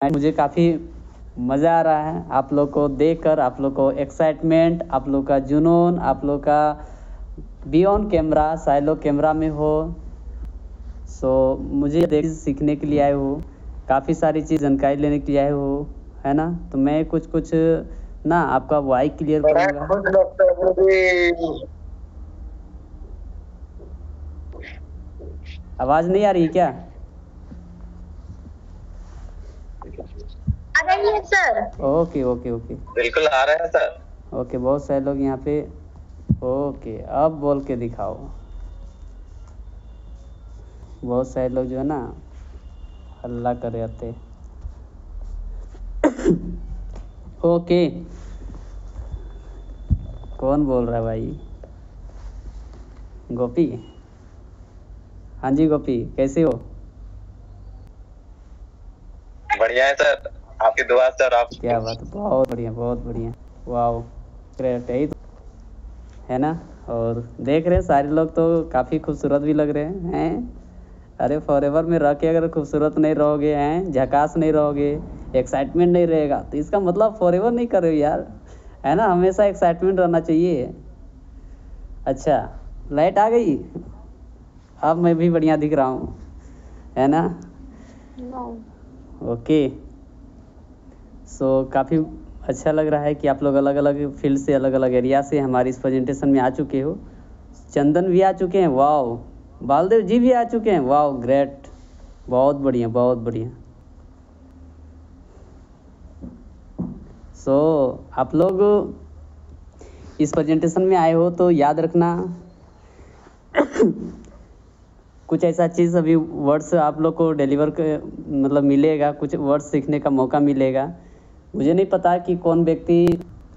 मुझे काफ़ी मज़ा आ रहा है आप लोग को देखकर, आप लोग को एक्साइटमेंट, आप लोग का जुनून, आप लोग का बियॉन्ड कैमरा, शायद लोग कैमरा में हो। सो मुझे देख सीखने के लिए आए हो, काफ़ी सारी चीज़ जानकारी लेने के लिए आए हो, है ना। तो मैं कुछ ना आपका वाई क्लियर करूँगा। आवाज़ नहीं आ रही क्या? आ रही है सर। ओके ओके ओके, बिल्कुल आ रहा है सर। ओके, बहुत सारे लोग यहाँ पे। ओके, अब बोल के दिखाओ। बहुत सारे लोग जो है ना हल्ला कर रहे थे। ओके, कौन बोल रहा है भाई? गोपी? हाँ जी गोपी, कैसे हो? बढ़िया है सर, आपकी दुआ सर। आप क्या बात, बहुत बढ़िया बहुत बढ़िया, वाह, ग्रेट है है ना। और देख रहे हैं सारे लोग तो काफ़ी खूबसूरत भी लग रहे हैं। अरे फॉरएवर में रह के अगर खूबसूरत नहीं रहोगे, हैं झकास नहीं रहोगे, एक्साइटमेंट नहीं रहेगा, तो इसका मतलब फॉरएवर नहीं कर रहे हो यार, है ना। हमेशा एक्साइटमेंट रहना चाहिए। अच्छा, लाइट आ गई, अब मैं भी बढ़िया दिख रहा हूँ, है ना। ओके, सो काफ़ी अच्छा लग रहा है कि आप लोग अलग अलग फील्ड से, अलग अलग एरिया से हमारी इस प्रेजेंटेशन में आ चुके हो। चंदन भी आ चुके हैं, वाओ। बालदेव जी भी आ चुके हैं, वाओ ग्रेट, बहुत बढ़िया बहुत बढ़िया। सो आप लोग इस प्रेजेंटेशन में आए हो तो याद रखना कुछ ऐसा चीज़, अभी वर्ड्स आप लोग को डिलीवर मतलब मिलेगा, कुछ वर्ड्स सीखने का मौका मिलेगा। मुझे नहीं पता कि कौन व्यक्ति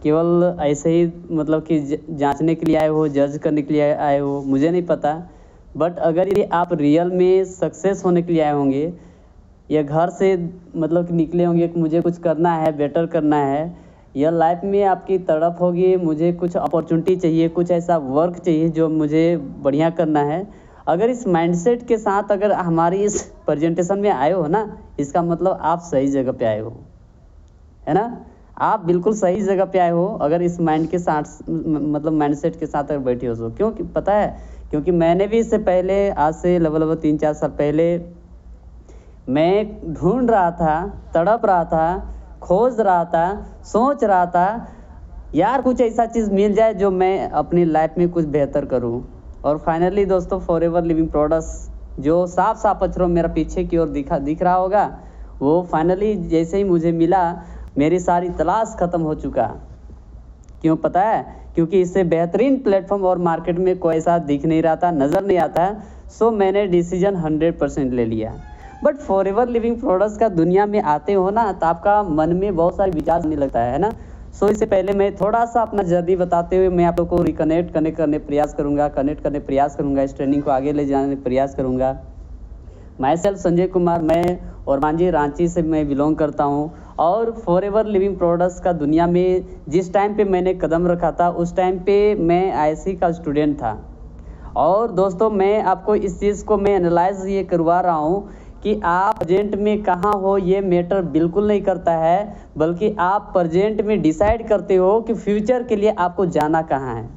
केवल ऐसे ही मतलब कि जांचने के लिए आए हो, जज करने के लिए आए हो, मुझे नहीं पता। बट अगर ये आप रियल में सक्सेस होने के लिए आए होंगे, या घर से मतलब कि निकले होंगे कि मुझे कुछ करना है, बेटर करना है, या लाइफ में आपकी तड़प होगी मुझे कुछ अपॉर्चुनिटी चाहिए, कुछ ऐसा वर्क चाहिए जो मुझे बढ़िया करना है, अगर इस माइंडसेट के साथ अगर हमारी इस प्रेजेंटेशन में आए हो ना, इसका मतलब आप सही जगह पे आए हो, है ना। आप बिल्कुल सही जगह पे आए हो अगर इस माइंड के साथ मतलब माइंडसेट के साथ अगर बैठे हो तो। क्योंकि पता है, क्योंकि मैंने भी इससे पहले, आज से लगभग 3-4 साल पहले, मैं ढूंढ रहा था, तड़प रहा था, खोज रहा था, सोच रहा था यार कुछ ऐसा चीज़ मिल जाए जो मैं अपनी लाइफ में कुछ बेहतर करूं। और फाइनली दोस्तों, फॉरएवर लिविंग प्रोडक्ट्स जो साफ साफ अक्षरों मेरा पीछे की ओर दिख रहा होगा, वो फाइनली जैसे ही मुझे मिला, मेरी सारी तलाश ख़त्म हो चुका। क्यों पता है? क्योंकि इससे बेहतरीन प्लेटफॉर्म और मार्केट में कोई ऐसा दिख नहीं रहा था, नज़र नहीं आता। सो मैंने डिसीजन 100% ले लिया। बट फॉरएवर लिविंग प्रोडक्ट्स का दुनिया में आते हो ना, तो आपका मन में बहुत सारे विचार आने लगता है ना। सो इससे पहले मैं थोड़ा सा अपना जर्नी बताते हुए मैं आप लोग को कनेक्ट करने प्रयास करूँगा, इस ट्रेनिंग को आगे ले जाने प्रयास करूँगा। माई सेल्फ संजय कुमार, मैं और मांझी रांची से मैं बिलोंग करता हूँ। और फॉरएवर लिविंग प्रोडक्ट्स का दुनिया में जिस टाइम पे मैंने कदम रखा था, उस टाइम पे मैं आईएससी का स्टूडेंट था। और दोस्तों, मैं आपको इस चीज़ को मैं एनालाइज ये करवा रहा हूँ कि आप प्रेजेंट में कहाँ हो ये मैटर बिल्कुल नहीं करता है, बल्कि आप प्रेजेंट में डिसाइड करते हो कि फ्यूचर के लिए आपको जाना कहाँ है।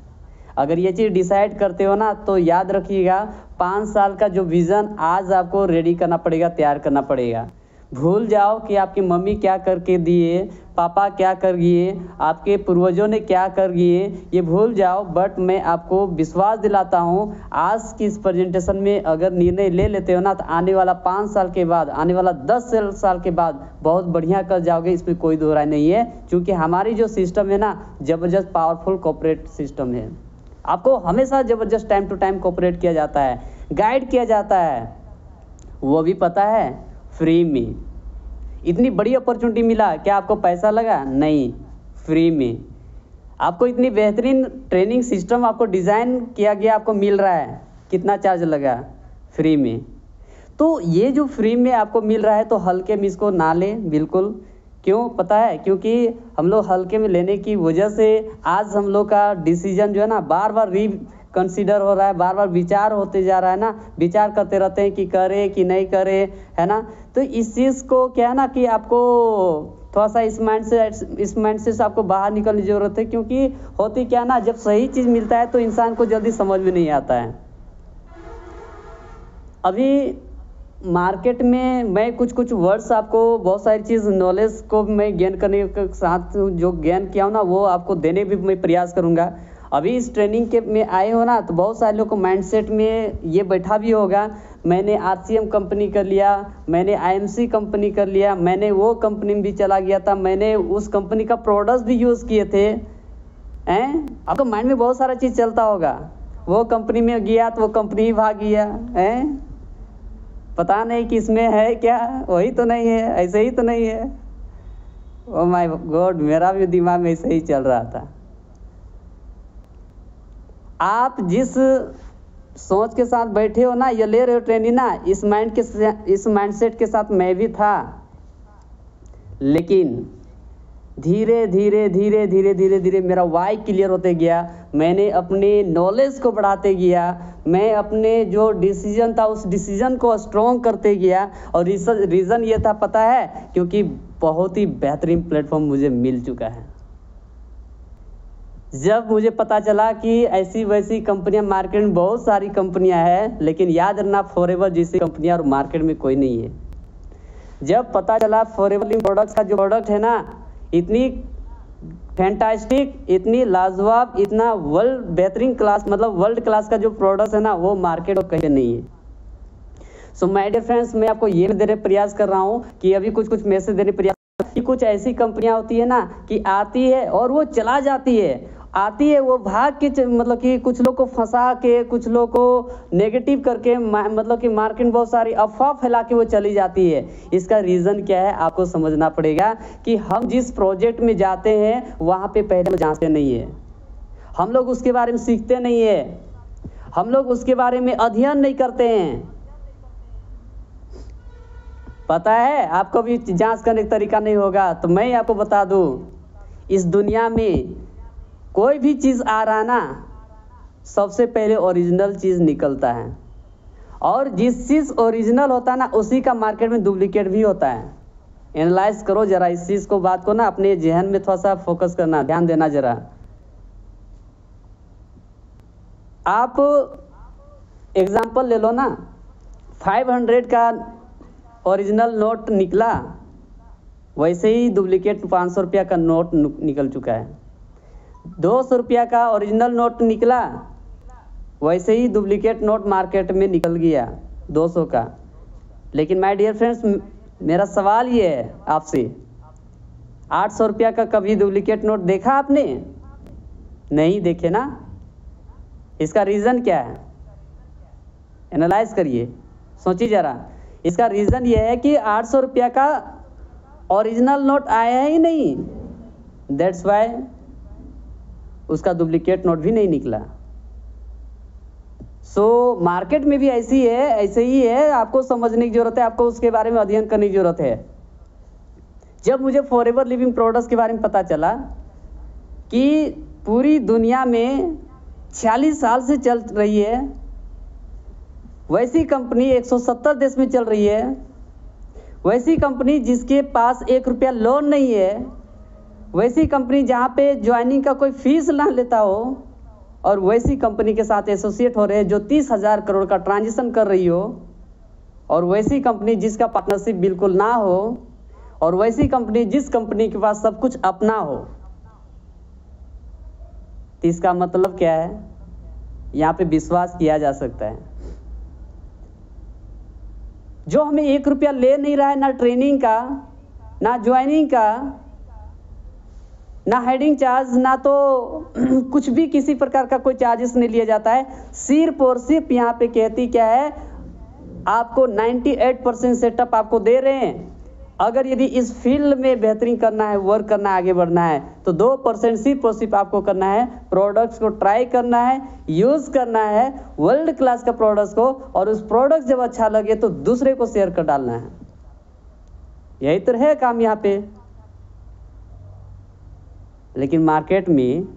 अगर ये चीज़ डिसाइड करते हो ना, तो याद रखिएगा 5 साल का जो विज़न आज आपको रेडी करना पड़ेगा, तैयार करना पड़ेगा। भूल जाओ कि आपकी मम्मी क्या करके दिए, पापा क्या कर गए, आपके पूर्वजों ने क्या कर गए, ये भूल जाओ। बट मैं आपको विश्वास दिलाता हूँ, आज की इस प्रेजेंटेशन में अगर निर्णय ले लेते हो ना, तो आने वाला 5 साल के बाद, आने वाला 10 साल के बाद बहुत बढ़िया कर जाओगे, इसमें कोई दो राय नहीं है। क्योंकि हमारी जो सिस्टम है ना, ज़बरदस्त पावरफुल कॉर्पोरेट सिस्टम है। आपको हमेशा ज़बरदस्त टाइम टू टाइम कोऑपरेट किया जाता है, गाइड किया जाता है, वो भी पता है फ्री में। इतनी बड़ी अपॉर्चुनिटी मिला, क्या आपको पैसा लगा? नहीं, फ्री में। आपको इतनी बेहतरीन ट्रेनिंग सिस्टम आपको डिज़ाइन किया गया, आपको मिल रहा है, कितना चार्ज लगा? फ्री में। तो ये जो फ्री में आपको मिल रहा है, तो हल्के में इसको ना लें बिल्कुल। क्यों पता है? क्योंकि हम लोग हल्के में लेने की वजह से आज हम लोग का डिसीजन जो है ना, बार बार कंसीडर हो रहा है, बार बार विचार होते जा रहा है ना, विचार करते रहते हैं कि करे कि नहीं करे, है ना। तो इस चीज़ को क्या है ना कि आपको थोड़ा सा इस माइंड से आपको बाहर निकलने की ज़रूरत है, क्योंकि होती क्या ना, जब सही चीज़ मिलता है तो इंसान को जल्दी समझ में नहीं आता है। अभी मार्केट में मैं कुछ वर्ड्स आपको बहुत सारी चीज़ नॉलेज को मैं गेन करने के साथ जो गेन किया हूँ ना वो आपको देने भी मैं प्रयास करूँगा। अभी इस ट्रेनिंग के में आए हो ना तो बहुत सारे लोग को माइंडसेट में ये बैठा भी होगा, मैंने आरसीएम कंपनी कर लिया, मैंने आईएमसी कंपनी कर लिया, मैंने वो कंपनी में भी चला गया था, मैंने उस कंपनी का प्रोडक्ट भी यूज़ किए थे, हैं। आपको माइंड में बहुत सारा चीज़ चलता होगा, वो कंपनी में गया तो वो कंपनी ही भाग गया, हैं, पता नहीं कि इसमें है क्या, वही तो नहीं है, ऐसे ही तो नहीं है। ओ माय गॉड, मेरा भी दिमाग में ऐसे ही चल रहा था। आप जिस सोच के साथ बैठे हो ना, ये ले रहे हो ट्रेनिंग ना, इस माइंडसेट के साथ मैं भी था, लेकिन धीरे धीरे मेरा वाई क्लियर होते गया, मैंने अपने नॉलेज को बढ़ाते गया, मैं अपने जो डिसीजन था उस डिसीजन को स्ट्रॉन्ग करते गया। और रीज़न ये था, पता है, क्योंकि बहुत ही बेहतरीन प्लेटफॉर्म मुझे मिल चुका है। जब मुझे पता चला कि ऐसी वैसी कंपनियां मार्केट में बहुत सारी कंपनियां हैं, लेकिन याद रखना फॉरएवर जैसी कंपनियां और मार्केट में कोई नहीं है। जब पता चला फॉरएवर लिविंग प्रोडक्ट्स का जो प्रोडक्ट है ना, इतनी फैंटास्टिक, इतनी लाजवाब, इतना वर्ल्ड बेहतरीन क्लास, मतलब वर्ल्ड क्लास का जो प्रोडक्ट है ना, वो मार्केट में कहीं नहीं है। सो माय डियर फ्रेंड्स, मैं आपको ये देने प्रयास कर रहा हूँ कि अभी कुछ मैसेज देने प्रयास कि कुछ ऐसी कंपनियां होती है ना कि आती है और वो चला जाती है, आती है वो भाग के मतलब कि कुछ लोग को फंसा के, कुछ लोग को नेगेटिव करके, मतलब कि मार्केट में बहुत सारी अफवाह फैला के वो चली जाती है। इसका रीज़न क्या है आपको समझना पड़ेगा कि हम जिस प्रोजेक्ट में जाते हैं वहाँ पे पहले जांचते नहीं है, हम लोग उसके बारे में सीखते नहीं है, हम लोग उसके बारे में अध्ययन नहीं करते हैं। पता है आपको भी जांच करने का तरीका नहीं होगा, तो मैं आपको बता दूं, इस दुनिया में कोई भी चीज़ आ रहा ना, सबसे पहले ओरिजिनल चीज़ निकलता है, और जिस चीज़ ओरिजिनल होता है ना उसी का मार्केट में डुप्लीकेट भी होता है। एनालाइज करो जरा इस चीज़ को, बात को ना अपने जहन में थोड़ा सा फोकस करना, ध्यान देना जरा। आप एग्जाम्पल ले लो ना, 500 का ओरिजिनल नोट निकला, वैसे ही डुप्लीकेट 500 रुपया का नोट निकल चुका है। 200 रुपया का ओरिजिनल नोट निकला, वैसे ही डुप्लीकेट नोट मार्केट में निकल गया 200 का। लेकिन माय डियर फ्रेंड्स, मेरा सवाल ये है आपसे, 800 रुपया का कभी डुप्लीकेट नोट देखा आपने? नहीं देखे ना। इसका रीज़न क्या है? एनालाइज करिए, सोचिए ज़रा। इसका रीज़न ये है कि 800 रुपया का ओरिजिनल नोट आया ही नहीं, दैट्स वाई उसका डुप्लीकेट नोट भी नहीं निकला। सो मार्केट में भी ऐसी है, ऐसे ही है, आपको समझने की ज़रूरत है, आपको उसके बारे में अध्ययन करने की ज़रूरत है। जब मुझे फॉरएवर लिविंग प्रोडक्ट्स के बारे में पता चला कि पूरी दुनिया में 46 साल से चल रही है, वैसी कंपनी 170 देश में चल रही है, वैसी कंपनी जिसके पास 1 रुपया लोन नहीं है, वैसी कंपनी जहाँ पे ज्वाइनिंग का कोई फीस ना लेता हो, और वैसी कंपनी के साथ एसोसिएट हो रहे हैं जो 30,000 करोड़ का ट्रांजिशन कर रही हो, और वैसी कंपनी जिसका पार्टनरशिप बिल्कुल ना हो, और वैसी कंपनी जिस कंपनी के पास सब कुछ अपना हो। तो इसका मतलब क्या है? यहाँ पे विश्वास किया जा सकता है। जो हमें 1 रुपया ले नहीं रहा है, ना ट्रेनिंग का, ना ज्वाइनिंग का, ना हेडिंग चार्ज, ना तो कुछ भी किसी प्रकार का कोई चार्जेस नहीं लिया जाता है, सिर्फ और सिर्फ यहाँ पे कहती क्या है, आपको 98% सेटअप आपको दे रहे हैं। अगर यदि इस फील्ड में बेहतरीन करना है, वर्क करना है, आगे बढ़ना है, तो 2% सिर्फ और सिर्फ आपको करना है, प्रोडक्ट्स को ट्राई करना है, यूज़ करना है वर्ल्ड क्लास का प्रोडक्ट्स को, और उस प्रोडक्ट जब अच्छा लगे तो दूसरे को शेयर कर डालना है। यही तो है काम यहाँ पे। लेकिन मार्केट में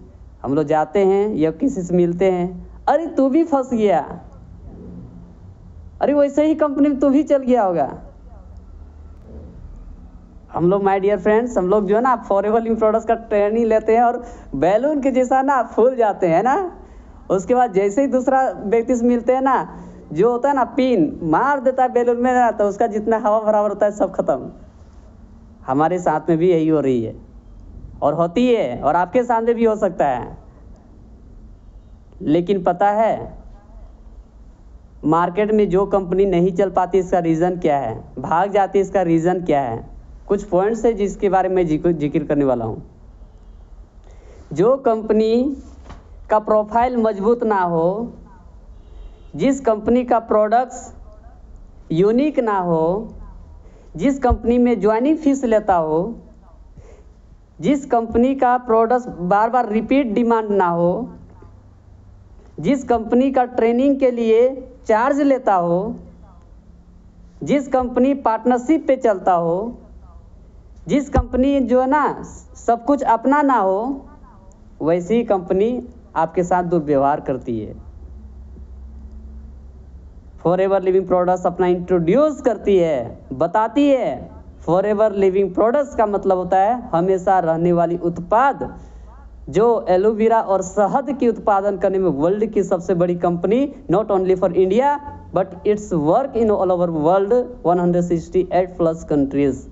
हम लोग जाते हैं या किसी से मिलते हैं, अरे तू भी फंस गया, अरे वैसे ही कंपनी में तू भी चल गया होगा। हम लोग माय डियर फ्रेंड्स, हम लोग जो है ना फॉरएवर लिविंग प्रोडक्ट्स का ट्रेनिंग लेते हैं और बैलून के जैसा ना फूल जाते हैं ना। उसके बाद जैसे ही दूसरा व्यक्ति से मिलते हैं ना, जो होता है ना पिन मार देता है बैलून में ना, तो उसका जितना हवा बराबर होता है सब खत्म। हमारे साथ में भी यही हो रही है और होती है, और आपके सामने भी हो सकता है। लेकिन पता है मार्केट में जो कंपनी नहीं चल पाती इसका रीज़न क्या है, भाग जाती है इसका रीज़न क्या है? कुछ पॉइंट्स है जिसके बारे में जिक्र करने वाला हूँ। जो कंपनी का प्रोफाइल मजबूत ना हो, जिस कंपनी का प्रोडक्ट्स यूनिक ना हो, जिस कंपनी में ज्वाइनिंग फीस लेता हो, जिस कंपनी का प्रोडक्ट्स बार बार रिपीट डिमांड ना हो, जिस कंपनी का ट्रेनिंग के लिए चार्ज लेता हो, जिस कंपनी पार्टनरशिप पे चलता हो, जिस कंपनी जो है ना सब कुछ अपना ना हो, वैसी ही कंपनी आपके साथ दुर्व्यवहार करती है। फॉरएवर लिविंग प्रोडक्ट्स अपना इंट्रोड्यूस करती है, बताती है फॉरएवर लिविंग प्रोडक्ट्स का मतलब होता है हमेशा रहने वाली उत्पाद, जो एलोवेरा और शहद की उत्पादन करने में वर्ल्ड की सबसे बड़ी company, not only for India but it's work in all over world 168 plus countries.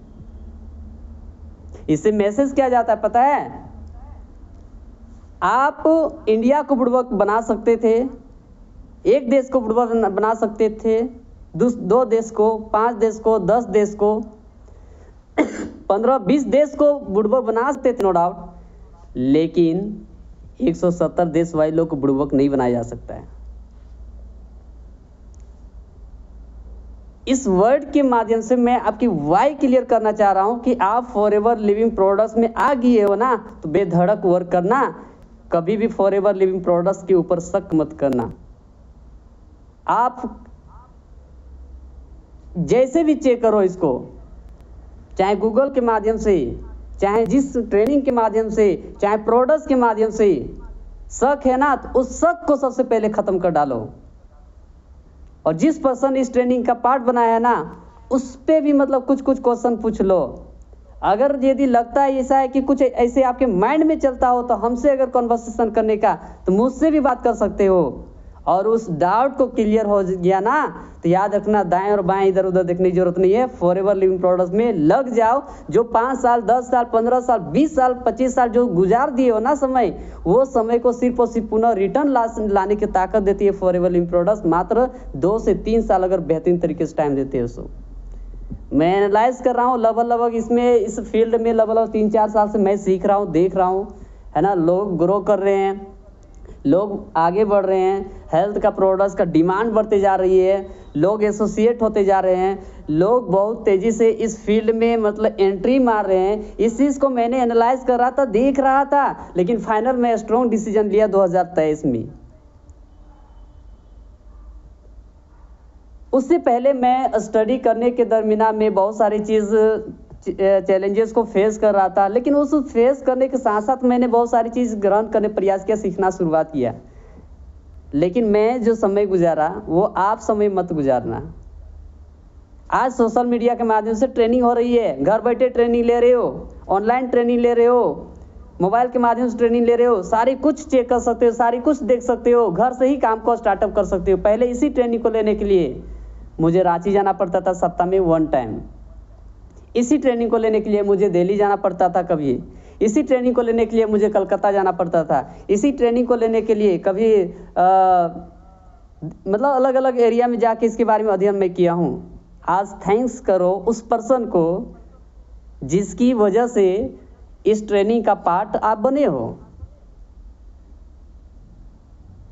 इससे मैसेज क्या जाता है पता है? आप इंडिया को बुड़बक बना सकते थे, एक देश को बुड़बक बना सकते थे, 2 देश को, 5 देश को, 10 देश को, 15-20 देश को बुड़बक बना सकते थे, नो डाउट। लेकिन 170 देश वाले लोग को बुड़बक नहीं बनाया जा सकता है। इस वर्ड के माध्यम से मैं आपकी वाई क्लियर करना चाह रहा हूं कि आप फॉरएवर लिविंग प्रोडक्ट्स में आ गए हो ना, तो बेधड़क वर्क करना, कभी भी फॉरएवर लिविंग प्रोडक्ट्स के ऊपर शक मत करना। आप जैसे भी चेक करो इसको, चाहे गूगल के माध्यम से, चाहे जिस ट्रेनिंग के माध्यम से, चाहे प्रोडक्ट्स के माध्यम से, शक है ना तो उस शक को सबसे पहले खत्म कर डालो। और जिस पर्सन इस ट्रेनिंग का पार्ट बनाया है ना, उस पे भी मतलब कुछ क्वेश्चन पूछ लो। अगर यदि लगता है ऐसा है कि कुछ ऐसे आपके माइंड में चलता हो, तो हमसे अगर कन्वर्सेशन करने का, तो मुझसे भी बात कर सकते हो। और उस डाउट को क्लियर हो गया ना, तो याद रखना दाएं और बाएं इधर उधर देखने की जरूरत नहीं है, फॉरएवर लिविंग प्रोडक्ट्स में लग जाओ। जो 5 साल, 10 साल, 15 साल, 20 साल, 25 साल जो गुजार दिए हो ना समय, वो समय को सिर्फ और सिर्फ पुनः रिटर्न लाने की ताकत देती है फॉरएवर लिविंग प्रोडक्ट्स। मात्र 2 से 3 साल अगर बेहतरीन तरीके से टाइम देते हो। सो मैं एनालाइज कर रहा हूँ लगभग इसमें, इस फील्ड में लगभग 3-4 साल से मैं सीख रहा हूँ, देख रहा हूँ, है ना। लोग ग्रो कर रहे हैं, लोग आगे बढ़ रहे हैं, हेल्थ का प्रोडक्ट्स का डिमांड बढ़ते जा रही है, लोग एसोसिएट होते जा रहे हैं, लोग बहुत तेज़ी से इस फील्ड में मतलब एंट्री मार रहे हैं। इस चीज़ को मैंने एनालाइज कर रहा था, देख रहा था, लेकिन फाइनल में स्ट्रॉन्ग डिसीजन लिया 2023 में। उससे पहले मैं स्टडी करने के दरमियान में बहुत सारी चैलेंजेस को फेस कर रहा था, लेकिन उस फेस करने के साथ साथ मैंने बहुत सारी चीज़ ग्रहण करने प्रयास किया, सीखना शुरुआत किया। लेकिन मैं जो समय गुजारा वो आप समय मत गुजारना। आज सोशल मीडिया के माध्यम से ट्रेनिंग हो रही है, घर बैठे ट्रेनिंग ले रहे हो, ऑनलाइन ट्रेनिंग ले रहे हो, मोबाइल के माध्यम से ट्रेनिंग ले रहे हो, सारी कुछ चेक कर सकते हो, सारी कुछ देख सकते हो, घर से ही काम को स्टार्टअप कर सकते हो। पहले इसी ट्रेनिंग को लेने के लिए मुझे रांची जाना पड़ता था सप्ताह में 1 टाइम, इसी ट्रेनिंग को लेने के लिए मुझे दिल्ली जाना पड़ता था, कभी इसी ट्रेनिंग को लेने के लिए मुझे कलकत्ता जाना पड़ता था, इसी ट्रेनिंग को लेने के लिए कभी मतलब अलग अलग एरिया में जाके इसके बारे में अध्ययन मैं किया हूँ। आज थैंक्स करो उस पर्सन को जिसकी वजह से इस ट्रेनिंग का पार्ट आप बने हो,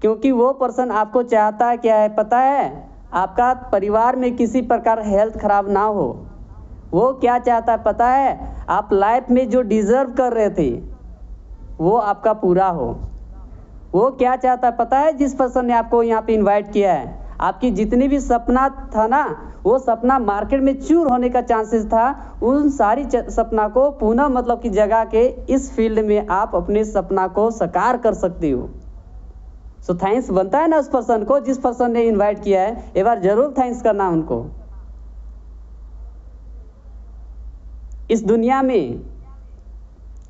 क्योंकि वो पर्सन आपको चाहता है क्या है पता है? आपका परिवार में किसी प्रकार हेल्थ खराब ना हो। वो क्या चाहता है पता है? आप लाइफ में जो डिजर्व कर रहे थे वो आपका पूरा हो। वो क्या चाहता है पता है? जिस पर्सन ने आपको यहाँ पे इनवाइट किया है, आपकी जितनी भी सपना था ना, वो सपना मार्केट में चूर होने का चांसेस था, उन सारी सपना को पुनः मतलब की जगह के इस फील्ड में आप अपने सपना को साकार कर सकते हो। सो थैंक्स बनता है ना उस पर्सन को, जिस पर्सन ने इनवाइट किया है, एक बार जरूर थैंक्स करना उनको। इस दुनिया में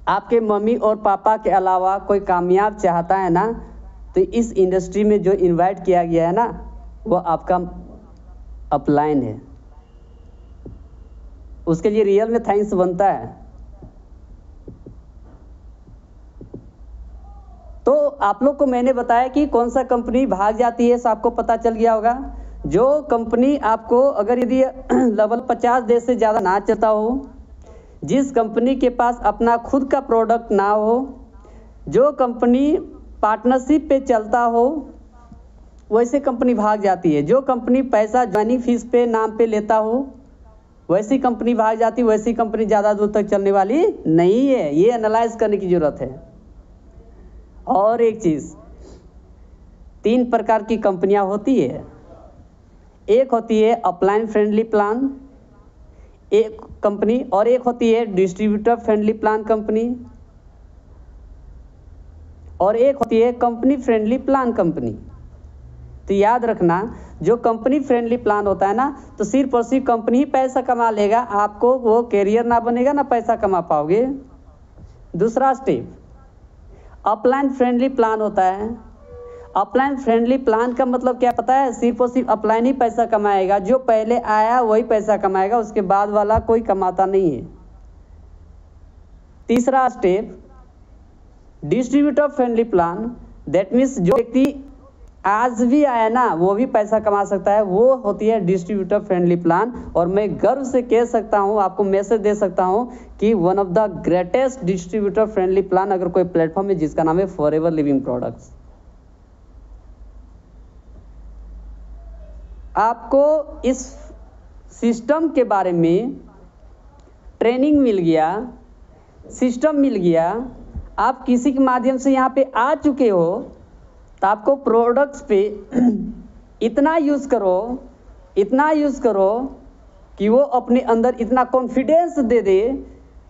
आपके मम्मी और पापा के अलावा कोई कामयाब चाहता है ना, तो इस इंडस्ट्री में जो इनवाइट किया गया है ना, वो आपका अपलाइन है, उसके लिए रियल में थैंक्स बनता है। तो आप लोग को मैंने बताया कि कौन सा कंपनी भाग जाती है, सो आपको पता चल गया होगा। जो कंपनी आपको अगर यदि लेवल 50 देश से ज़्यादा ना चलता हो, जिस कंपनी के पास अपना खुद का प्रोडक्ट ना हो, जो कंपनी पार्टनरशिप पे चलता हो, वैसे कंपनी भाग जाती है। जो कंपनी पैसा ज्वाइनिंग फीस पे नाम पे लेता हो, वैसी कंपनी भाग जाती है। वैसी कंपनी ज़्यादा दूर तक चलने वाली नहीं है, ये एनालाइज करने की ज़रूरत है। और एक चीज़, 3 प्रकार की कंपनियां होती है। एक होती है अपलाइन फ्रेंडली प्लान एक कंपनी, और एक होती है डिस्ट्रीब्यूटर फ्रेंडली प्लान कंपनी, और एक होती है कंपनी फ्रेंडली प्लान कंपनी। तो याद रखना, जो कंपनी फ्रेंडली प्लान होता है ना, तो सिर्फ और सिर्फ कंपनी ही पैसा कमा लेगा, आपको वो कैरियर ना बनेगा, ना पैसा कमा पाओगे। दूसरा स्टेप, अपलाइन फ्रेंडली प्लान होता है। अपलाइन फ्रेंडली प्लान का मतलब क्या पता है? सिर्फ और सिर्फ अपलाइन ही पैसा कमाएगा, जो पहले आया वही पैसा कमाएगा, उसके बाद वाला कोई कमाता नहीं है। तीसरा step, distributor friendly plan, that means जो व्यक्ति आज भी आया ना, वो भी पैसा कमा सकता है, वो होती है डिस्ट्रीब्यूटर फ्रेंडली प्लान। और मैं गर्व से कह सकता हूँ, आपको मैसेज दे सकता हूँ कि one of the greatest distributor friendly plan अगर कोई प्लेटफॉर्म है, जिसका नाम है फॉरएवर लिविंग प्रोडक्ट्स। आपको इस सिस्टम के बारे में ट्रेनिंग मिल गया, सिस्टम मिल गया, आप किसी के माध्यम से यहाँ पे आ चुके हो, तो आपको प्रोडक्ट्स पे इतना यूज़ करो कि वो अपने अंदर इतना कॉन्फिडेंस दे दे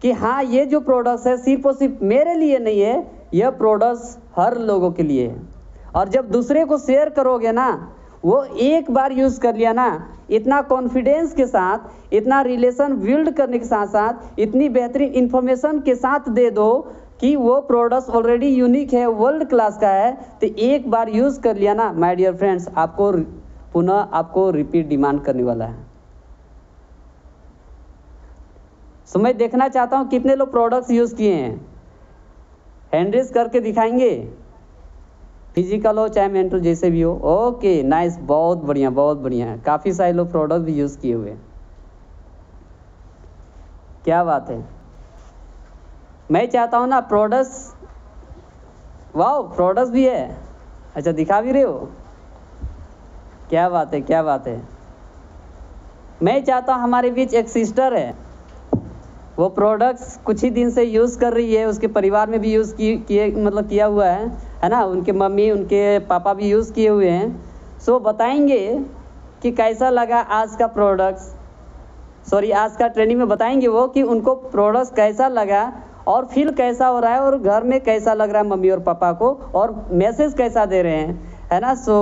कि हाँ, ये जो प्रोडक्ट्स है सिर्फ और सिर्फ मेरे लिए नहीं है, यह प्रोडक्ट्स हर लोगों के लिए है। और जब दूसरे को शेयर करोगे ना, वो एक बार यूज़ कर लिया ना, इतना कॉन्फिडेंस के साथ, इतना रिलेशन बिल्ड करने के साथ साथ, इतनी बेहतरीन इंफॉर्मेशन के साथ दे दो कि वो प्रोडक्ट्स ऑलरेडी यूनिक है, वर्ल्ड क्लास का है, तो एक बार यूज़ कर लिया ना माय डियर फ्रेंड्स, आपको पुनः आपको रिपीट डिमांड करने वाला है। सो मैं देखना चाहता हूँ कितने लोग प्रोडक्ट्स यूज़ किए हैं, हैंड रेज करके दिखाएंगे, फिजिकल हो चाहे मेंटल, जैसे भी हो। ओके, नाइस, बहुत बढ़िया, बहुत बढ़िया। काफ़ी सारे लोग प्रोडक्ट भी यूज़ किए हुए, क्या बात है। मैं चाहता हूँ ना प्रोडक्ट्स, वाओ, प्रोडक्ट्स भी है, अच्छा दिखा भी रहे हो, क्या बात है, क्या बात है। मैं चाहता हूँ, हमारे बीच एक सिस्टर है, वो प्रोडक्ट्स कुछ ही दिन से यूज़ कर रही है, उसके परिवार में भी यूज़ किया हुआ है ना, उनके मम्मी उनके पापा भी यूज़ किए हुए हैं। सो बताएंगे कि कैसा लगा आज का प्रोडक्ट्स, आज का ट्रेनिंग में बताएंगे वो कि उनको प्रोडक्ट्स कैसा लगा और फील कैसा हो रहा है, और घर में कैसा लग रहा है मम्मी और पापा को, और मैसेज कैसा दे रहे हैं, है ना। सो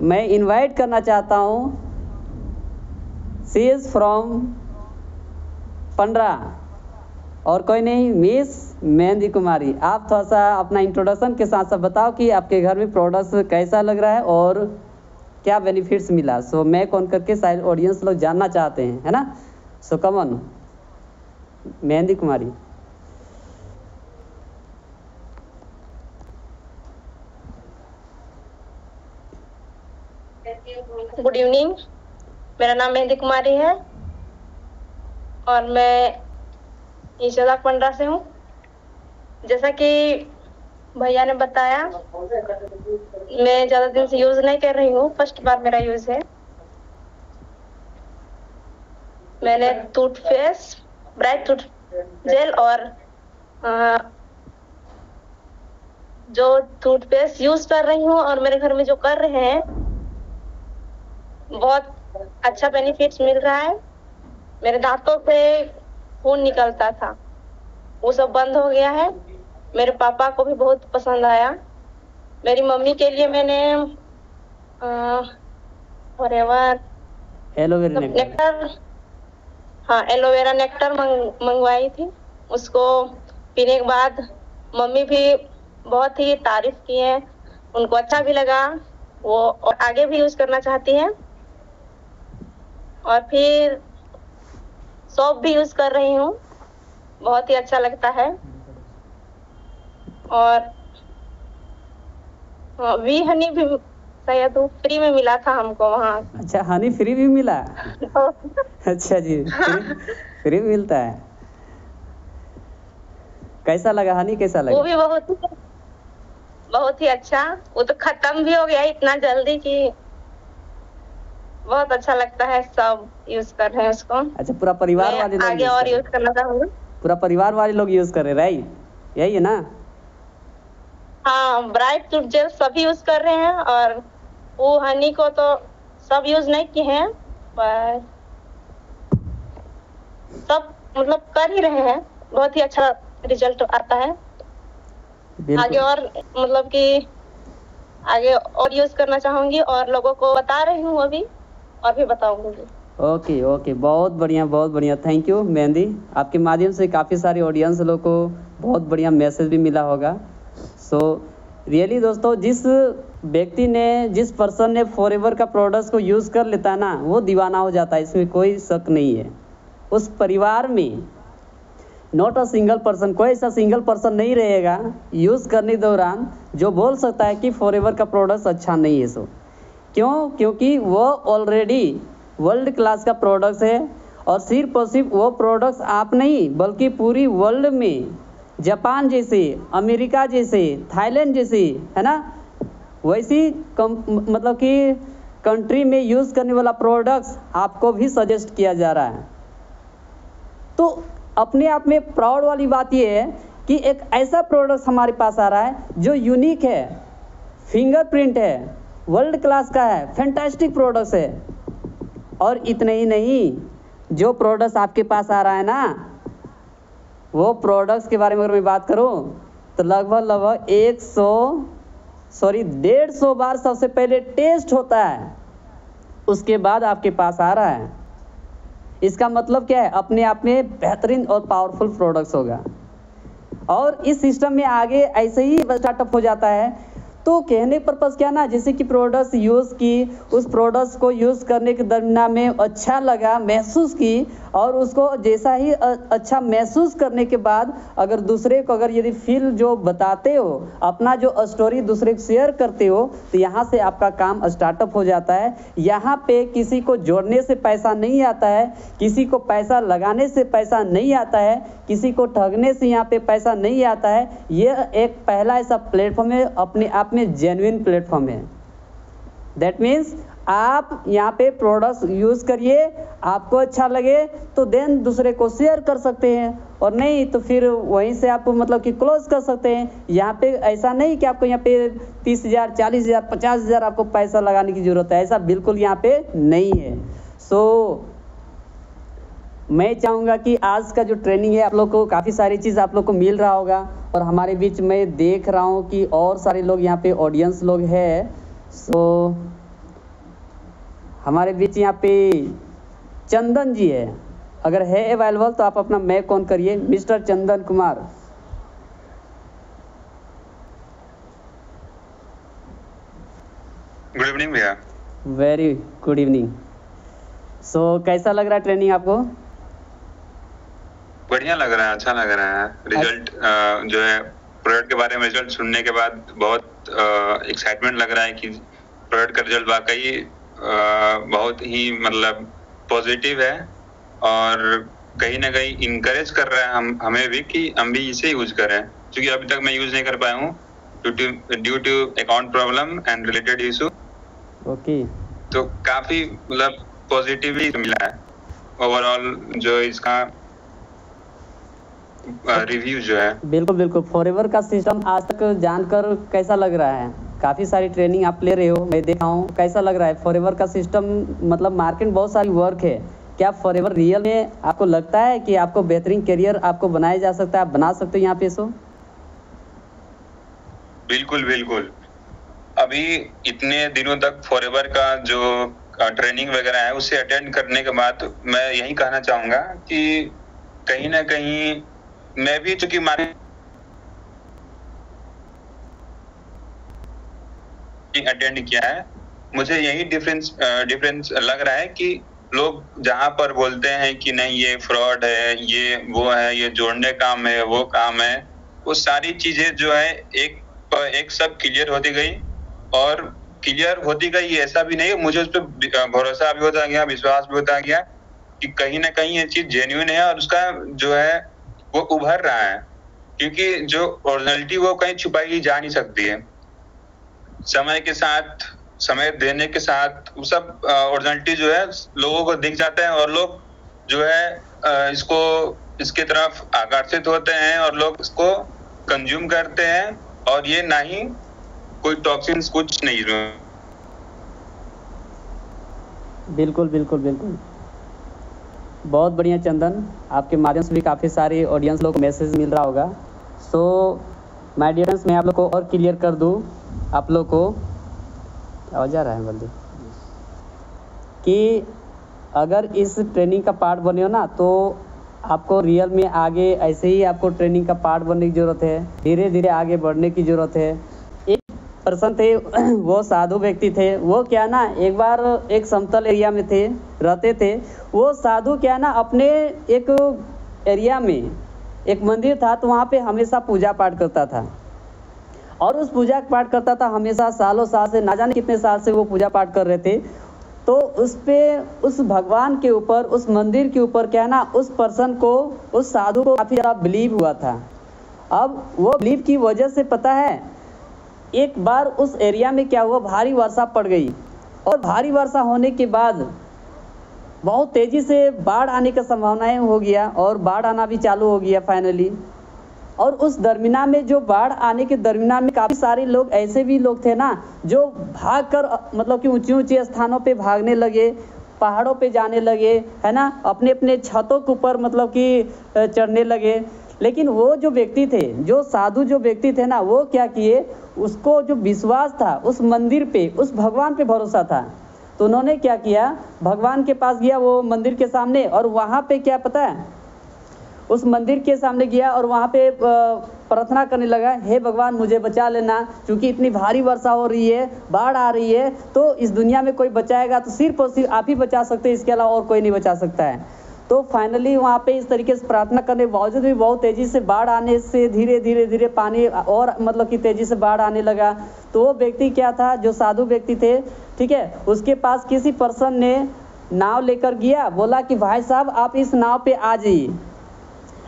मैं इनवाइट करना चाहता हूँ, शी इज़ फ्रॉम पंडरा, और कोई नहीं, मिस मेहंदी कुमारी। आप थोड़ा सा अपना इंट्रोडक्शन के साथ साथ बताओ कि आपके घर में प्रोडक्ट्स कैसा लग रहा है और क्या बेनिफिट्स मिला। सो मैं कौन करके सारे ऑडियंस लोग जानना चाहते हैं, है ना। So come on, Mehndi Kumari. Good evening, मेरा नाम मेहंदी कुमारी है और मैं ईशादाक पंडरा से हूँ। जैसा कि भैया ने बताया, मैं ज़्यादा दिन से यूज़ नहीं कर रही हूँ, फर्स्ट बार मेरा यूज़ है। मैंने टूथपेस्ट, ब्राइट टूथ जेल और जो टूथपेस्ट यूज़ कर रही हूँ और मेरे घर में जो कर रहे हैं, बहुत अच्छा बेनिफिट्स मिल रहा है। मेरे दांतों से खून निकलता था, वो सब बंद हो गया है। मेरे पापा को भी बहुत पसंद आया। मेरी मम्मी के लिए मैंने फॉरएवर एलोवेरा नेक्टर। नेक्टर, हाँ एलोवेरा नेक्टर मंगवाई थी। उसको पीने के बाद मम्मी भी बहुत ही तारीफ की है, उनको अच्छा भी लगा, वो और आगे भी यूज करना चाहती हैं। और फिर सोप भी यूज कर रही हूँ, बहुत ही अच्छा लगता है। और वी हनी भी शायद वो फ्री में मिला था हमको वहाँ। अच्छा, हनी फ्री भी मिला? अच्छा जी, फ्री भी मिलता है। कैसा लगा हनी, कैसा लगा? वो भी बहुत ही अच्छा। वो तो खत्म भी हो गया इतना जल्दी कि बहुत अच्छा लगता है, सब यूज कर रहे हैं उसको। अच्छा, पूरा परिवार वाले लोग आगे और यूज करना चाहूंगी। पूरा परिवार वाले लोग यूज कर रहे हैं, राइट? यही है ना? हाँ, ब्राइट फ्रूट जेल सभी यूज कर रहे हैं, और वो हनी को तो सब यूज नहीं किए हैं, पर सब मतलब कर ही रहे हैं। बहुत ही अच्छा रिजल्ट आता है। आगे और मतलब कि आगे और यूज करना चाहूंगी, और लोगों को बता रही हूँ अभी, और भी बताऊंगी। ओके ओके, बहुत बढ़िया। Thank you mehndi. आपके माध्यम से काफ़ी सारे ऑडियंस लोग को बहुत बढ़िया मैसेज भी मिला होगा। सो रियली दोस्तों, जिस व्यक्ति ने, जिस पर्सन ने फॉरएवर का प्रोडक्ट्स को यूज़ कर लेता है ना, वो दीवाना हो जाता है, इसमें कोई शक नहीं है। उस परिवार में नॉट अ सिंगल पर्सन, कोई ऐसा सिंगल पर्सन नहीं रहेगा यूज़ करने के दौरान जो बोल सकता है कि फॉरएवर का प्रोडक्ट्स अच्छा नहीं है। सो क्यों? क्योंकि वो ऑलरेडी वर्ल्ड क्लास का प्रोडक्ट्स है, और सिर्फ वो प्रोडक्ट्स आप नहीं बल्कि पूरी वर्ल्ड में जापान जैसे, अमेरिका जैसे, थाईलैंड जैसे, है ना, वैसी मतलब कि कंट्री में यूज़ करने वाला प्रोडक्ट्स आपको भी सजेस्ट किया जा रहा है। तो अपने आप में प्राउड वाली बात ये है कि एक ऐसा प्रोडक्ट हमारे पास आ रहा है जो यूनिक है, फिंगरप्रिंट है, वर्ल्ड क्लास का है, फैंटास्टिक प्रोडक्ट्स है। और इतने ही नहीं, जो प्रोडक्ट्स आपके पास आ रहा है ना, वो प्रोडक्ट्स के बारे में अगर मैं बात करूं तो लगभग 150 बार सबसे पहले टेस्ट होता है, उसके बाद आपके पास आ रहा है। इसका मतलब क्या है? अपने आप में बेहतरीन और पावरफुल प्रोडक्ट्स होगा। और इस सिस्टम में आगे ऐसे ही स्टार्टअप हो जाता है। तो कहने पर्पज़ क्या ना, जैसे कि प्रोडक्ट्स यूज़ की, उस प्रोडक्ट्स को यूज़ करने के दरमियान में अच्छा लगा, महसूस की, और उसको जैसा ही अच्छा महसूस करने के बाद अगर दूसरे को अगर यदि फील जो बताते हो, अपना जो स्टोरी दूसरे को शेयर करते हो, तो यहाँ से आपका काम स्टार्टअप हो जाता है। यहाँ पे किसी को जोड़ने से पैसा नहीं आता है, किसी को पैसा लगाने से पैसा नहीं आता है, किसी को ठगने से यहाँ पे पैसा नहीं आता है। ये एक पहला ऐसा प्लेटफॉर्म है, अपने आप में जेन्युइन प्लेटफॉर्म है। दैट मीन्स आप यहाँ पे प्रोडक्ट्स यूज़ करिए, आपको अच्छा लगे तो देन दूसरे को शेयर कर सकते हैं, और नहीं तो फिर वहीं से आप मतलब कि क्लोज कर सकते हैं। यहाँ पे ऐसा नहीं कि आपको यहाँ पे 30,000, 40,000, 50,000 आपको पैसा लगाने की ज़रूरत है, ऐसा बिल्कुल यहाँ पे नहीं है। सो मैं चाहूँगा कि आज का जो ट्रेनिंग है, आप लोग को काफ़ी सारी चीज़ आप लोग को मिल रहा होगा। और हमारे बीच में देख रहा हूँ कि और सारे लोग यहाँ पे ऑडियंस लोग हैं। सो हमारे बीच यहाँ पे चंदन जी है, अगर है अवेलेबल तो आप अपना माइक ऑन करिए। Mister Chandan Kumar. Good evening भैया। Very good evening. सो कैसा लग रहा है ट्रेनिंग आपको? बढ़िया लग रहा है, अच्छा लग रहा है। रिजल्ट जो है प्रोडक्ट के बारे में रिजल्ट सुनने के बाद बहुत एक्साइटमेंट लग रहा है कि प्रोडक्ट का रिजल्ट वाकई बहुत ही मतलब पॉजिटिव है, और कहीं ना कहीं इनकरेज कर रहा है हमें भी कि हम भी इसे यूज करें, क्योंकि अभी तक मैं यूज नहीं कर पाया हूँ due to account problem and related issue. Okay. तो काफी मतलब पॉजिटिव ही मिला है ओवरऑल जो इसका रिव्यू जो है। बिल्कुल बिल्कुल। फॉरएवर का सिस्टम आज तक जानकर कैसा लग रहा है? काफ़ी सारी ट्रेनिंग आप ले रहे हो, मैं देखा हूँ, कैसा लग रहा है फॉरएवर का सिस्टम? मतलब मार्केट बहुत सारी वर्क है, क्या फॉरएवर रियल में आपको लगता है कि आपको बेहतरीन करियर आपको बनाया जा सकता है, आप बना सकते हो यहाँ पे? सो बिल्कुल बिल्कुल, अभी इतने दिनों तक फॉरएवर का जो ट्रेनिंग वगैरह है उसे अटेंड करने के बाद मैं यही कहना चाहूंगा कि कहीं ना कहीं मैं भी चूंकि अटेंड किया है, मुझे यही डिफरेंस लग रहा है कि लोग जहां पर बोलते हैं कि नहीं ये फ्रॉड है, ये वो है, ये जोड़ने काम है, वो काम है, वो सारी चीजें जो है एक सब क्लियर होती गई और क्लियर होती गई। ऐसा भी नहीं, मुझे उस पर भरोसा भी होता गया, विश्वास भी होता गया कि कहीं ना कहीं ये चीज जेन्युइन है और उसका जो है वो उभर रहा है, क्योंकि जो ओरिजिनलिटी वो कहीं छुपाई जा नहीं सकती है। समय के साथ, समय देने के साथ वो सब ओरिजिनलिटी जो है लोगों को दिख जाता है और लोग जो है इसके तरफ आकर्षित होते हैं और लोग इसको कंज्यूम करते हैं। और ये ना ही कोई टॉक्सिन्स कुछ नहीं है। बिल्कुल बिल्कुल बिल्कुल, बहुत बढ़िया चंदन, आपके माध्यम से भी काफ़ी सारे ऑडियंस लोग को मैसेज मिल रहा होगा। सो माय डियर फ्रेंड्स, मैं आप लोग को और क्लियर कर दूं, आप लोग को आवाज़ आ रहा है बल्दी, कि अगर इस ट्रेनिंग का पार्ट बने हो ना तो आपको रियल में आगे ऐसे ही आपको ट्रेनिंग का पार्ट बनने की ज़रूरत है, धीरे धीरे आगे बढ़ने की ज़रूरत है। एक पर्सन थे, वो साधु व्यक्ति थे, वो क्या ना एक बार एक समतल एरिया में रहते थे। वो साधु क्या ना अपने एक एरिया में एक मंदिर था, तो वहाँ पे हमेशा पूजा पाठ करता था और उस पूजा पाठ करता था हमेशा, सालों साल से, ना जाने कितने साल से वो पूजा पाठ कर रहे थे। तो उस भगवान के ऊपर, उस मंदिर के ऊपर क्या ना उस पर्सन को, उस साधु को काफ़ी ज़्यादा बिलीव हुआ था। अब वो बिलीव की वजह से पता है, एक बार उस एरिया में क्या हुआ, भारी वर्षा पड़ गई और भारी वर्षा होने के बाद बहुत तेज़ी से बाढ़ आने का संभावनाएं हो गया और बाढ़ आना भी चालू हो गया फाइनली। और उस दरमियान में, जो बाढ़ आने के दरमियान में काफ़ी सारे लोग ऐसे भी लोग थे ना जो भागकर मतलब कि ऊंचे ऊंचे स्थानों पे भागने लगे, पहाड़ों पे जाने लगे, है ना, अपने अपने छतों के ऊपर मतलब कि चढ़ने लगे। लेकिन वो जो व्यक्ति थे, जो साधु जो व्यक्ति थे ना, वो क्या किए, उसको जो विश्वास था उस मंदिर पे, उस भगवान पे भरोसा था, तो उन्होंने क्या किया, भगवान के पास गया वो मंदिर के सामने, और वहाँ पे क्या पता है, उस मंदिर के सामने गया और वहाँ पे प्रार्थना करने लगा, हे भगवान मुझे बचा लेना, क्योंकि इतनी भारी वर्षा हो रही है, बाढ़ आ रही है, तो इस दुनिया में कोई बचाएगा तो सिर्फ और सिर्फ आप ही बचा सकते हैं, इसके अलावा और कोई नहीं बचा सकता है। तो फाइनली वहाँ पे इस तरीके से प्रार्थना करने के बावजूद भी बहुत तेज़ी से बाढ़ आने से धीरे धीरे धीरे पानी और मतलब कि तेज़ी से बाढ़ आने लगा। तो वो व्यक्ति क्या था, जो साधु व्यक्ति थे, ठीक है, उसके पास किसी पर्सन ने नाव लेकर गया, बोला कि भाई साहब आप इस नाव पे आ जाइए,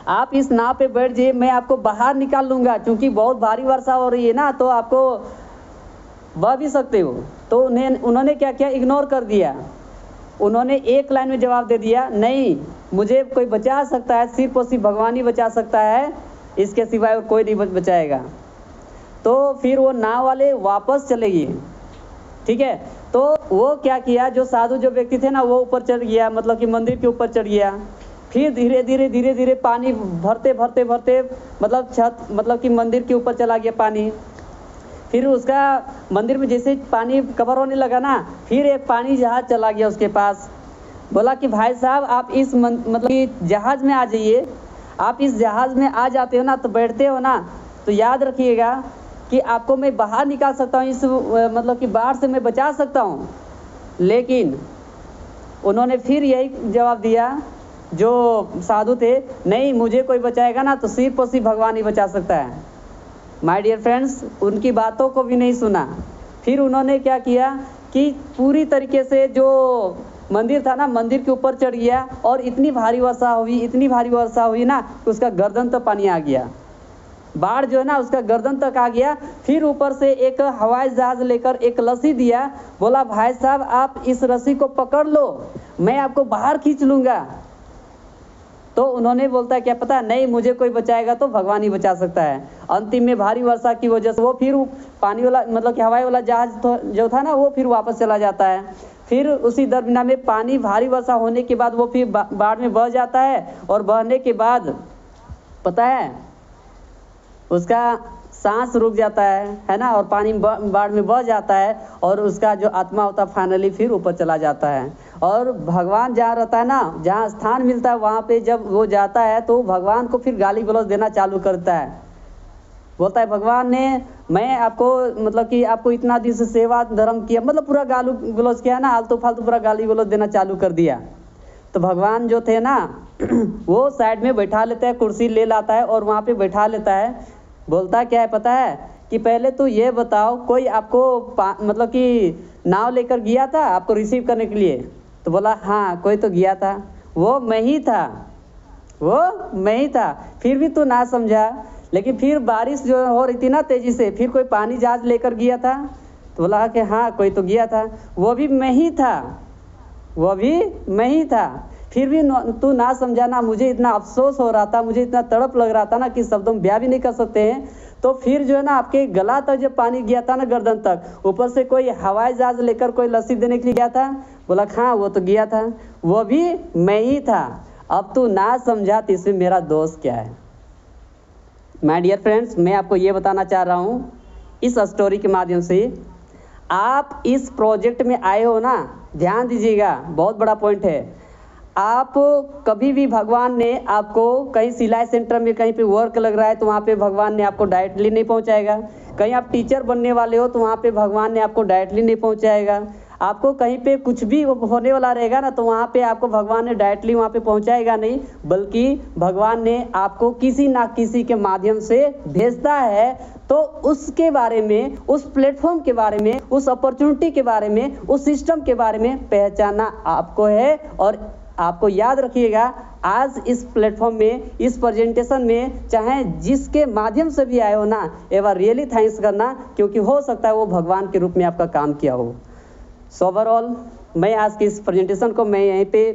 आप इस नाव पे बैठ जाइए, मैं आपको बाहर निकाल लूँगा, क्योंकि बहुत भारी वर्षा हो रही है ना, तो आपको बह भी सकते हो। तो उन्होंने क्या किया, इग्नोर कर दिया। उन्होंने एक लाइन में जवाब दे दिया, नहीं मुझे कोई बचा सकता है, सिर्फ और सिर्फ भगवान ही बचा सकता है, इसके सिवाय और कोई नहीं बचाएगा। तो फिर वो नाव वाले वापस चले गए, ठीक है। तो वो क्या किया, जो साधु जो व्यक्ति थे ना, वो ऊपर चढ़ गया, मतलब कि मंदिर के ऊपर चढ़ गया। फिर धीरे धीरे पानी भरते मतलब छत, मतलब कि मंदिर के ऊपर चला गया पानी। फिर उसका मंदिर में जैसे पानी कवर होने लगा ना, फिर एक पानी जहाज चला गया उसके पास, बोला कि भाई साहब आप इस मतलब कि जहाज़ में आ जाइए, आप इस जहाज़ में आ जाते हो ना, तो बैठते हो ना, तो याद रखिएगा कि आपको मैं बाहर निकाल सकता हूँ, इस मतलब कि बाढ़ से मैं बचा सकता हूँ। लेकिन उन्होंने फिर यही जवाब दिया, जो साधु थे, नहीं मुझे कोई बचाएगा ना तो सिर्फ और सिर्फ भगवान ही बचा सकता है। माय डियर फ्रेंड्स, उनकी बातों को भी नहीं सुना। फिर उन्होंने क्या किया कि पूरी तरीके से जो मंदिर था ना, मंदिर के ऊपर चढ़ गया, और इतनी भारी वर्षा हुई ना कि उसका गर्दन तक पानी आ गया, बाढ़ जो है ना उसका गर्दन तक आ गया। फिर ऊपर से एक हवाई जहाज लेकर एक रस्सी दिया, बोला भाई साहब आप इस रस्सी को पकड़ लो, मैं आपको बाहर खींच लूँगा। तो उन्होंने बोलता है क्या पता, नहीं मुझे कोई बचाएगा तो भगवान ही बचा सकता है। अंतिम में भारी वर्षा की वजह से वो फिर पानी वाला मतलब कि हवाई वाला जहाज जो था ना, वो फिर वापस चला जाता है। फिर उसी दरमियान में पानी भारी वर्षा होने के बाद वो फिर बाढ़ में बह जाता है, और बहने के बाद पता है उसका सांस रुक जाता है ना, और पानी बाढ़ में बह जाता है, और उसका जो आत्मा होता है फाइनली फिर ऊपर चला जाता है। और भगवान जहाँ रहता है ना, जहाँ स्थान मिलता है वहाँ पे जब वो जाता है तो भगवान को फिर गाली गलौज देना चालू करता है। बोलता है भगवान ने, मैं आपको मतलब कि आपको इतना दिन से सेवा धर्म किया, मतलब पूरा गाली गलौज किया ना, आलतू फालतू पूरा गाली गलौज देना चालू कर दिया। तो भगवान जो थे ना वो साइड में बैठा लेता है, कुर्सी ले लाता है और वहाँ पे बैठा लेता है। बोलता क्या है पता है कि पहले तो ये बताओ, कोई आपको मतलब कि नाव लेकर गया था आपको रिसीव करने के लिए? तो बोला हाँ कोई तो गया था, वो मैं ही था, वो मैं ही था। फिर भी तू ना समझा। लेकिन फिर बारिश जो हो रही थी ना तेजी से, फिर कोई पानी जहाज लेकर गया था? तो बोला कि हाँ कोई तो गया था, वो भी मैं ही था, वो भी मैं ही था। फिर भी तू ना समझा ना, मुझे इतना अफसोस हो रहा था, मुझे इतना तड़प लग रहा था ना कि शब्दों में बयां भी नहीं कर सकते हैं। तो फिर जो है ना आपके गला तक जब पानी गया था ना, गर्दन तक, ऊपर से कोई हवाई जहाज लेकर कोई लस्सी देने के लिए गया था? बोला हाँ वो तो गया था, वो भी मैं ही था। अब तू ना समझा तो इसमें मेरा दोष क्या है? माय डियर फ्रेंड्स, मैं आपको ये बताना चाह रहा हूँ इस स्टोरी के माध्यम से। आप इस प्रोजेक्ट में आए हो ना, ध्यान दीजिएगा, बहुत बड़ा पॉइंट है। आप कभी भी भगवान ने आपको कहीं सिलाई सेंटर में कहीं पे वर्क लग रहा है तो वहाँ पे भगवान ने आपको डायरेक्टली नहीं पहुँचाएगा। कहीं आप टीचर बनने वाले हो तो वहाँ पे भगवान ने आपको डायरेक्टली नहीं पहुँचाएगा। आपको कहीं पे कुछ भी होने वाला रहेगा ना तो वहाँ पे आपको भगवान ने डायरेक्टली वहाँ पे पहुँचाएगा नहीं, बल्कि भगवान ने आपको किसी ना किसी के माध्यम से भेजता है। तो उसके बारे में, उस प्लेटफॉर्म के बारे में, उस अपॉर्चुनिटी के बारे में, उस सिस्टम के बारे में पहचानना आपको है। और आपको याद रखिएगा, आज इस प्लेटफॉर्म में, इस प्रेजेंटेशन में, चाहे जिसके माध्यम से भी आए हो ना, एक बार रियली थैंक्स करना, क्योंकि हो सकता है वो भगवान के रूप में आपका काम किया हो। सो ओवरऑल मैं आज की इस प्रेजेंटेशन को मैं यहीं पे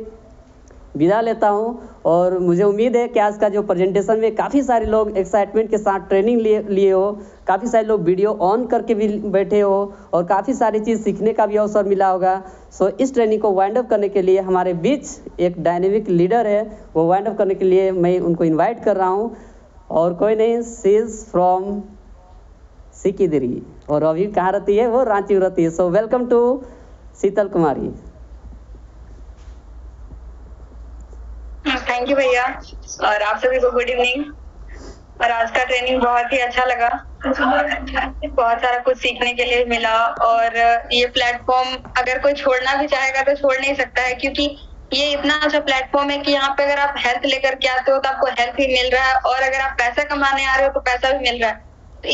विदा लेता हूँ। और मुझे उम्मीद है कि आज का जो प्रेजेंटेशन में काफ़ी सारे लोग एक्साइटमेंट के साथ ट्रेनिंग लिए हो, काफ़ी सारे लोग वीडियो ऑन करके भी बैठे हो और काफ़ी सारी चीज़ सीखने का भी अवसर मिला होगा। सो इस ट्रेनिंग को वाइंड अप करने के लिए हमारे बीच एक डायनेमिक लीडर है, वो वाइंड अप करने के लिए मैं उनको इन्वाइट कर रहा हूँ। और कोई नहीं, शी इज़ फ्रॉम सिकिदरी, और अभी कहाँ रहती है? वो रांची रहती है। So welcome to Sheetal Kumari. Thank you भैया, और आप सभी को गुड इवनिंग। और आज का ट्रेनिंग बहुत ही अच्छा लगा, बहुत सारा कुछ सीखने के लिए मिला। और ये प्लेटफॉर्म अगर कोई छोड़ना भी चाहेगा तो छोड़ नहीं सकता है, क्योंकि ये इतना अच्छा प्लेटफॉर्म है कि यहाँ पे अगर आप हेल्थ लेकर के आते हो तो आपको हेल्थ भी मिल रहा है, और अगर आप पैसा कमाने आ रहे हो तो पैसा भी मिल रहा है। तो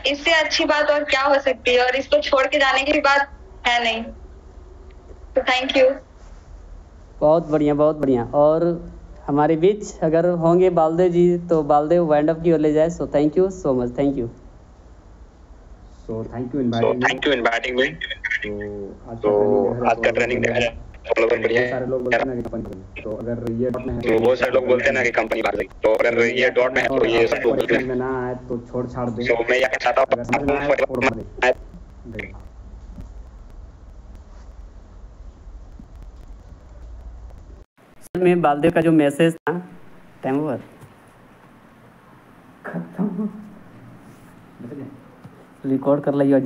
इससे अच्छी बात और क्या हो सकती है? और इसको छोड़ के जाने की बात है नहीं। तो थैंक यू। बहुत बढ़िया, बहुत बढ़िया। और हमारे बीच अगर होंगे बालदेव जी तो बालदेव वाइंड अप की ओर ले जाए। So thank you so much, thank you. So thank you inviting me. तो आज का ट्रेनिंग देखा जाए तो बढ़िया है। सारे लोग बोलते हैं ना कि कंपनी, तो अगर ये डॉट में है तो बहुत सारे लोग बोलते हैं ना कि कंपनी बाहर गई, तो अगर ये डॉट में है तो ये सब लोग बोलते हैं में ना आए तो छोड़ छाड़ दे। तो मैं ये चाहता हूं समझ में आए छोड़ दे। में बालदेव का जो मैसेज था, टाइम ओवर खत्म, रिकॉर्ड कर लिया।